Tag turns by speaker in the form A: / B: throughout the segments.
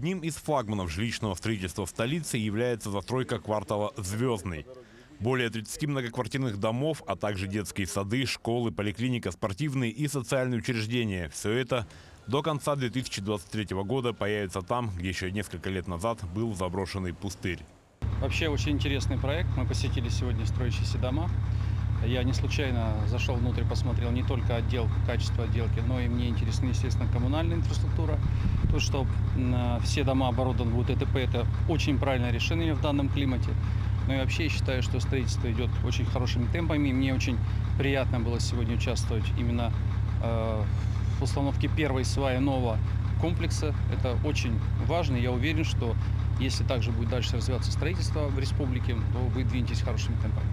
A: Одним из флагманов жилищного строительства в столице является застройка квартала «Звездный». Более 30 многоквартирных домов, а также детские сады, школы, поликлиника, спортивные и социальные учреждения. Все это до конца 2023 года появится там, где еще несколько лет назад был заброшенный пустырь.
B: Вообще очень интересный проект. Мы посетили сегодня строящиеся дома. Я не случайно зашел внутрь, посмотрел не только качество отделки, но и мне интересна, естественно, коммунальная инфраструктура. То, что все дома оборудованы в УТП, это очень правильное решение в данном климате. Но и вообще я считаю, что строительство идет очень хорошими темпами. Мне очень приятно было сегодня участвовать именно в установке первой сваи нового комплекса. Это очень важно. Я уверен, что если также будет дальше развиваться строительство в республике, то вы двинетесь хорошими темпами.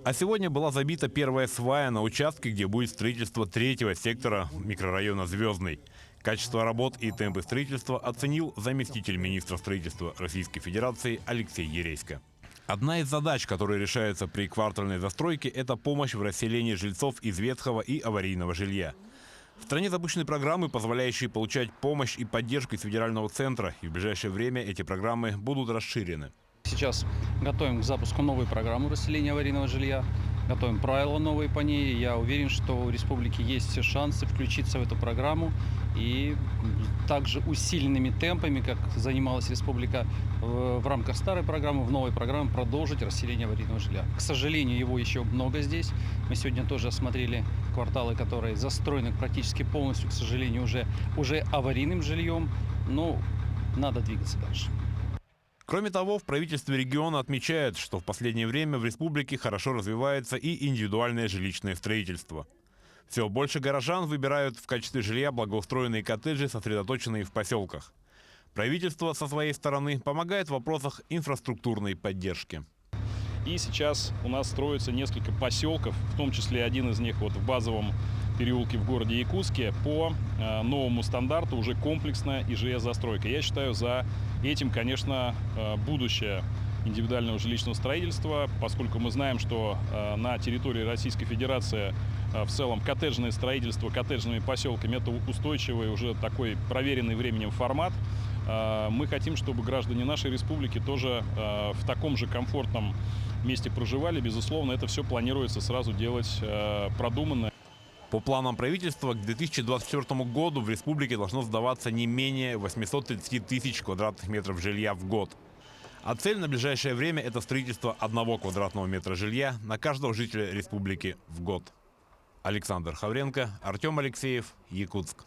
A: А сегодня была забита первая свая на участке, где будет строительство третьего сектора микрорайона «Звездный». Качество работ и темпы строительства оценил заместитель министра строительства Российской Федерации Алексей Ересько. Одна из задач, которые решаются при квартальной застройке, это помощь в расселении жильцов из ветхого и аварийного жилья. В стране запущены программы, позволяющие получать помощь и поддержку из федерального центра, и в ближайшее время эти программы будут расширены.
B: Сейчас готовим к запуску новой программы расселения аварийного жилья, готовим правила новые по ней. Я уверен, что у республики есть все шансы включиться в эту программу и также усиленными темпами, как занималась республика в рамках старой программы, в новой программе продолжить расселение аварийного жилья. К сожалению, его еще много здесь. Мы сегодня тоже осмотрели кварталы, которые застроены практически полностью, к сожалению, уже аварийным жильем. Но надо двигаться дальше.
A: Кроме того, в правительстве региона отмечают, что в последнее время в республике хорошо развивается и индивидуальное жилищное строительство. Все больше горожан выбирают в качестве жилья благоустроенные коттеджи, сосредоточенные в поселках. Правительство со своей стороны помогает в вопросах инфраструктурной поддержки.
C: И сейчас у нас строится несколько поселков, в том числе один из них вот в базовом переулке в городе Якутске, по новому стандарту уже комплексная ИЖС-застройка. Я считаю, за этим, конечно, будущее индивидуального жилищного строительства, поскольку мы знаем, что на территории Российской Федерации в целом коттеджное строительство коттеджными поселками – это устойчивый, уже такой проверенный временем формат. Мы хотим, чтобы граждане нашей республики тоже в таком же комфортном месте проживали. Безусловно, это все планируется сразу делать продуманно.
A: По планам правительства, к 2024 году в республике должно сдаваться не менее 830 тысяч квадратных метров жилья в год. А цель на ближайшее время – это строительство 1 квадратного метра жилья на каждого жителя республики в год. Александр Хавренко, Артем Алексеев, Якутск.